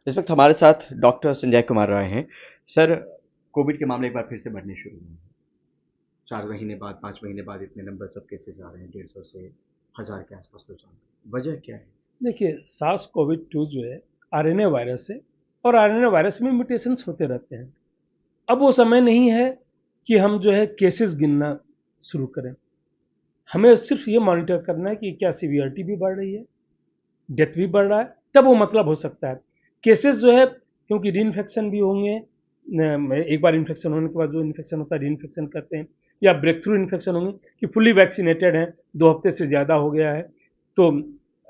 इस वक्त हमारे साथ डॉक्टर संजय कुमार राय हैं। सर, कोविड के मामले एक बार फिर से बढ़ने शुरू हुए हैं। 4 महीने बाद, 5 महीने बाद इतने नंबर ऑफ केसेस आ रहे हैं, 150 से 1000 के आसपास तो जान। वजह क्या है? देखिए, सार्स कोविड 2 जो है आरएनए वायरस है और आरएनए वायरस में म्यूटेशंस होते रहते हैं। अब वो समय नहीं है कि हम जो है केसेस गिनना शुरू करें। हमें सिर्फ ये मॉनिटर करना है कि क्या सीवियरिटी भी बढ़ रही है, डेथ भी बढ़ रहा है, तब वो मतलब हो सकता है। केसेस जो है, क्योंकि री इन्फेक्शन भी होंगे, एक बार इन्फेक्शन होने के बाद जो इन्फेक्शन होता है री इन्फेक्शन करते हैं, या ब्रेक थ्रू इन्फेक्शन होंगे कि फुली वैक्सीनेटेड हैं, 2 हफ्ते से ज़्यादा हो गया है, तो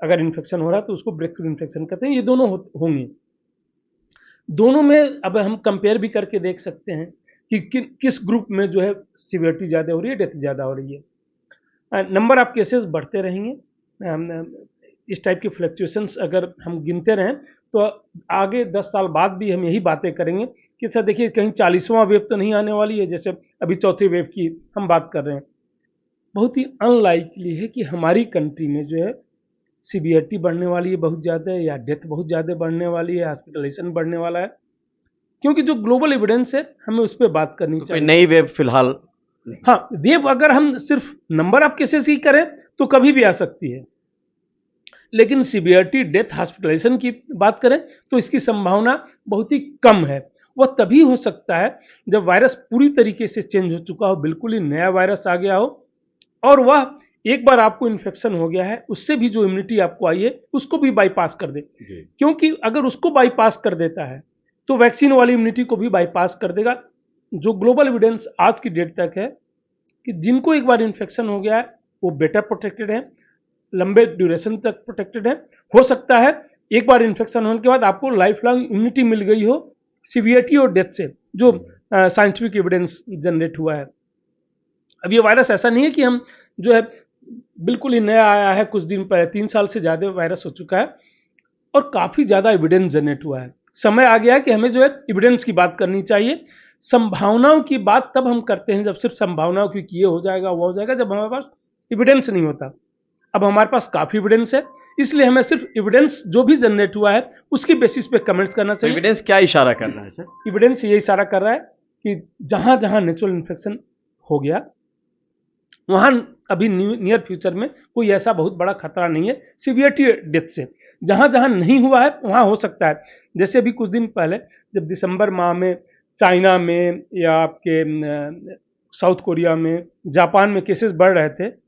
अगर इन्फेक्शन हो रहा है तो उसको ब्रेक थ्रू इन्फेक्शन कहते हैं। ये दोनों होंगे। दोनों में अब हम कंपेयर भी करके देख सकते हैं कि किस ग्रुप में जो है सीवियरिटी ज़्यादा हो रही है, डेथ ज़्यादा हो रही है। नंबर ऑफ केसेस बढ़ते रहेंगे। इस टाइप की फ्लक्चुएशंस अगर हम गिनते रहें तो आगे 10 साल बाद भी हम यही बातें करेंगे कि सर देखिए, कहीं 40वां वेव तो नहीं आने वाली है, जैसे अभी चौथी वेव की हम बात कर रहे हैं। बहुत ही अनलाइकली है कि हमारी कंट्री में जो है सीवियरिटी बढ़ने वाली है बहुत ज़्यादा, या डेथ बहुत ज़्यादा बढ़ने वाली है, हॉस्पिटलाइजेशन बढ़ने वाला है, क्योंकि जो ग्लोबल एविडेंस है हमें उस पर बात करनी तो चाहिए। कोई नई वेव फिलहाल नहीं। हाँ, वेव अगर हम सिर्फ नंबर ऑफ केसेस ही करें तो कभी भी आ सकती है, लेकिन सीवियरिटी, डेथ, हॉस्पिटलाइजेशन की बात करें तो इसकी संभावना बहुत ही कम है। वह तभी हो सकता है जब वायरस पूरी तरीके से चेंज हो चुका हो, बिल्कुल ही नया वायरस आ गया हो, और वह एक बार आपको इन्फेक्शन हो गया है उससे भी जो इम्यूनिटी आपको आई है उसको भी बाईपास कर दे। क्योंकि अगर उसको बाईपास कर देता है तो वैक्सीन वाली इम्यूनिटी को भी बाईपास कर देगा। जो ग्लोबल एविडेंस आज की डेट तक है कि जिनको एक बार इन्फेक्शन हो गया है वो बेटर प्रोटेक्टेड है, लंबे ड्यूरेशन तक प्रोटेक्टेड है। हो सकता है एक बार इन्फेक्शन होने के बाद आपको लाइफ लॉन्ग इम्यूनिटी मिल गई हो सीवियरिटी और डेथ से, जो साइंटिफिक एविडेंस जनरेट हुआ है। अब ये वायरस ऐसा नहीं है कि हम जो है बिल्कुल ही नया आया है, कुछ दिन पहले, 3 साल से ज़्यादा वायरस हो चुका है और काफ़ी ज़्यादा एविडेंस जनरेट हुआ है। समय आ गया है कि हमें जो है एविडेंस की बात करनी चाहिए। संभावनाओं की बात तब हम करते हैं जब सिर्फ संभावनाओं की ये हो जाएगा वो हो जाएगा, जब हमारे पास एविडेंस नहीं होता। अब हमारे पास काफ़ी एविडेंस है, इसलिए हमें सिर्फ एविडेंस जो भी जनरेट हुआ है उसकी बेसिस पे कमेंट्स करना तो चाहिए। एविडेंस क्या इशारा कर रहा है सर? एविडेंस ये इशारा कर रहा है कि जहां जहां नेचुरल इन्फेक्शन हो गया वहां अभी नियर फ्यूचर में कोई ऐसा बहुत बड़ा खतरा नहीं है सीवियरिटी डेथ से। जहां जहां नहीं हुआ है वहां हो सकता है। जैसे अभी कुछ दिन पहले जब दिसंबर माह में चाइना में या आपके साउथ कोरिया में, जापान में केसेस बढ़ रहे थे,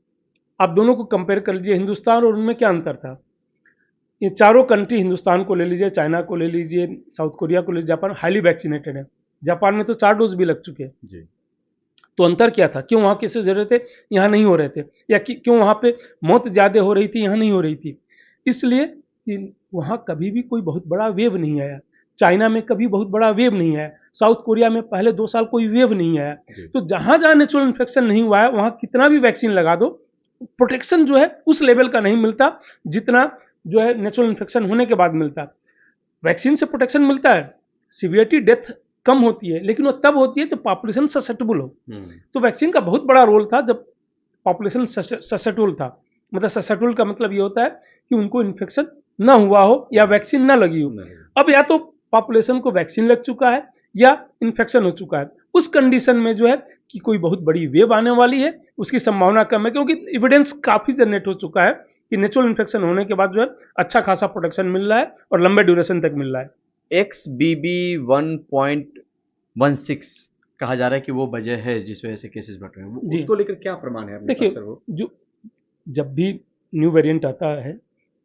आप दोनों को कंपेयर कर लीजिए, हिंदुस्तान और उनमें क्या अंतर था। ये चारों कंट्री, हिंदुस्तान को ले लीजिए, चाइना को ले लीजिए, साउथ कोरिया को ले लीजिए, जापान हाईली वैक्सीनेटेड है। जापान में तो 4 डोज भी लग चुके हैं जी। तो अंतर क्या था? क्यों वहाँ केसेस हो रहे थे, यहाँ नहीं हो रहे थे? या क्यों वहाँ पे मौत ज़्यादा हो रही थी, यहाँ नहीं हो रही थी? इसलिए कि वहाँ कभी भी कोई बहुत बड़ा वेव नहीं आया, चाइना में कभी बहुत बड़ा वेव नहीं आया, साउथ कोरिया में पहले 2 साल कोई वेव नहीं आया। तो जहाँ जहाँ नेचुरल इन्फेक्शन नहीं हुआ है वहाँ कितना भी वैक्सीन लगा दो, प्रोटेक्शन जो है उस लेवल का नहीं मिलता जितना जो है नेचुरल इन्फेक्शन होने के बाद मिलता। वैक्सीन से प्रोटेक्शन मिलता है, सीवियरिटी डेथ कम होती है, लेकिन वो तब होती है जब पॉपुलेशन ससेप्टेबल हो। तो वैक्सीन का बहुत बड़ा रोल था जब पॉपुलेशन ससेप्टेबल था। मतलब ससेप्टेबल का मतलब ये होता है कि उनको इन्फेक्शन ना हुआ हो या वैक्सीन ना लगी हो। अब या तो पॉपुलेशन को वैक्सीन लग चुका है या इन्फेक्शन हो चुका है, उस कंडीशन में जो है कि कोई बहुत बड़ी वेव आने वाली है उसकी संभावना कम है, क्योंकि एविडेंस काफ़ी जनरेट हो चुका है कि नेचुरल इन्फेक्शन होने के बाद जो है अच्छा खासा प्रोटेक्शन मिल रहा है और लंबे ड्यूरेशन तक मिल रहा है। XBB 1.16 कहा जा रहा है कि वो वजह है जिस वजह से केसेस बढ़ रहे हैं। उसको लेकर क्या प्रमाण है आपके पास सर? वो जो जब भी न्यू वेरिएंट आता है,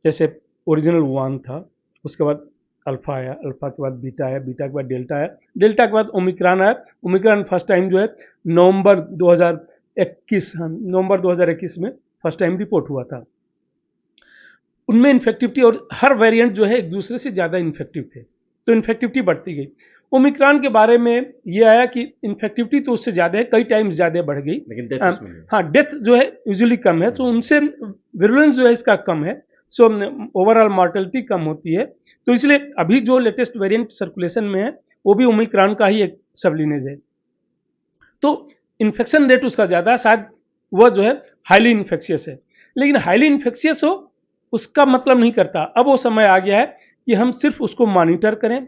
जैसे ओरिजिनल वन था, उसके बाद अल्फा आया, अल्फा के बाद बीटा आया, बीटा के बाद डेल्टा आया, डेल्टा के बाद ओमिक्रॉन आया। ओमिक्रॉन फर्स्ट टाइम जो है नवंबर 2021 में फर्स्ट टाइम रिपोर्ट हुआ था। उनमें इन्फेक्टिविटी और हर वेरिएंट जो है एक दूसरे से ज़्यादा इन्फेक्टिव थे, तो इन्फेक्टिविटी बढ़ती गई। ओमिक्रॉन के बारे में ये आया कि इन्फेक्टिविटी तो उससे ज़्यादा है, कई टाइम ज़्यादा बढ़ गई, लेकिन डेथ हाँ, डेथ जो है यूजुअली कम है, तो उनसे विरुलेंस जो है इसका कम है, सो ओवरऑल मॉर्टेलिटी कम होती है। तो इसलिए अभी जो लेटेस्ट वेरिएंट सर्कुलेशन में है वो भी ओमिक्रॉन का ही एक सबलिनेज है। तो इन्फेक्शन रेट उसका ज़्यादा है, शायद वह जो है हाईली इन्फेक्शियस है। लेकिन हाईली इन्फेक्शियस हो उसका मतलब नहीं करता, अब वो समय आ गया है कि हम सिर्फ उसको मॉनिटर करें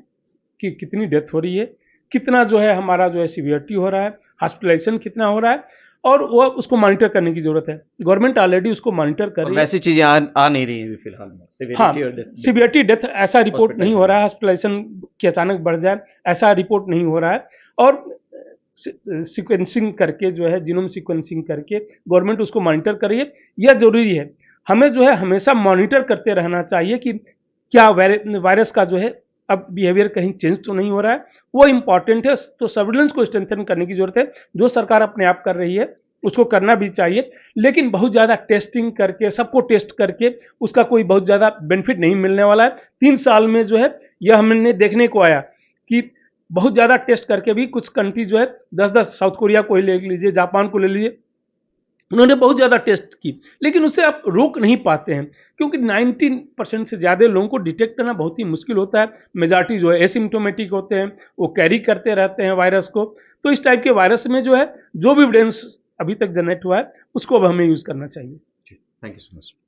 कि कितनी डेथ हो रही है, कितना जो है हमारा जो है सीवियरिटी हो रहा है, हॉस्पिटलाइजेशन कितना हो रहा है, और वो उसको मॉनिटर करने की जरूरत है। गवर्नमेंट ऑलरेडी उसको मॉनिटर कर और रही है। वैसी चीजें आ नहीं रही हैं फिलहाल में, हाँ, सिवियरिटी और डेथ सीवियरिटी डेथ ऐसा रिपोर्ट नहीं हो रहा है, हॉस्पिटलाइजेशन हॉस्पिटलाइजेशन कि अचानक बढ़ जाए, ऐसा रिपोर्ट नहीं हो रहा है। और सीक्वेंसिंग करके जो है, जीनोम सीक्वेंसिंग करके गवर्नमेंट उसको मॉनिटर कर रही है। यह जरूरी है, हमें जो है हमेशा मॉनिटर करते रहना चाहिए कि क्या वायरस का जो है अब बिहेवियर कहीं चेंज तो नहीं हो रहा है, वो इंपॉर्टेंट है। तो सर्विलेंस को स्ट्रेंथन करने की जरूरत है, जो सरकार अपने आप कर रही है उसको करना भी चाहिए। लेकिन बहुत ज़्यादा टेस्टिंग करके, सबको टेस्ट करके उसका कोई बहुत ज़्यादा बेनिफिट नहीं मिलने वाला है। 3 साल में जो है यह हमने देखने को आया कि बहुत ज़्यादा टेस्ट करके भी कुछ कंट्री जो है 10-10, साउथ कोरिया को ही ले लीजिए, जापान को ले लीजिए, उन्होंने बहुत ज़्यादा टेस्ट की, लेकिन उससे आप रोक नहीं पाते हैं, क्योंकि 19% से ज़्यादा लोगों को डिटेक्ट करना बहुत ही मुश्किल होता है। मेजॉरिटी जो है एसिम्प्टोमेटिक होते हैं, वो कैरी करते रहते हैं वायरस को। तो इस टाइप के वायरस में जो है जो भी एविडेंस अभी तक जनरेट हुआ है उसको अब हमें यूज़ करना चाहिए। Thank you so much.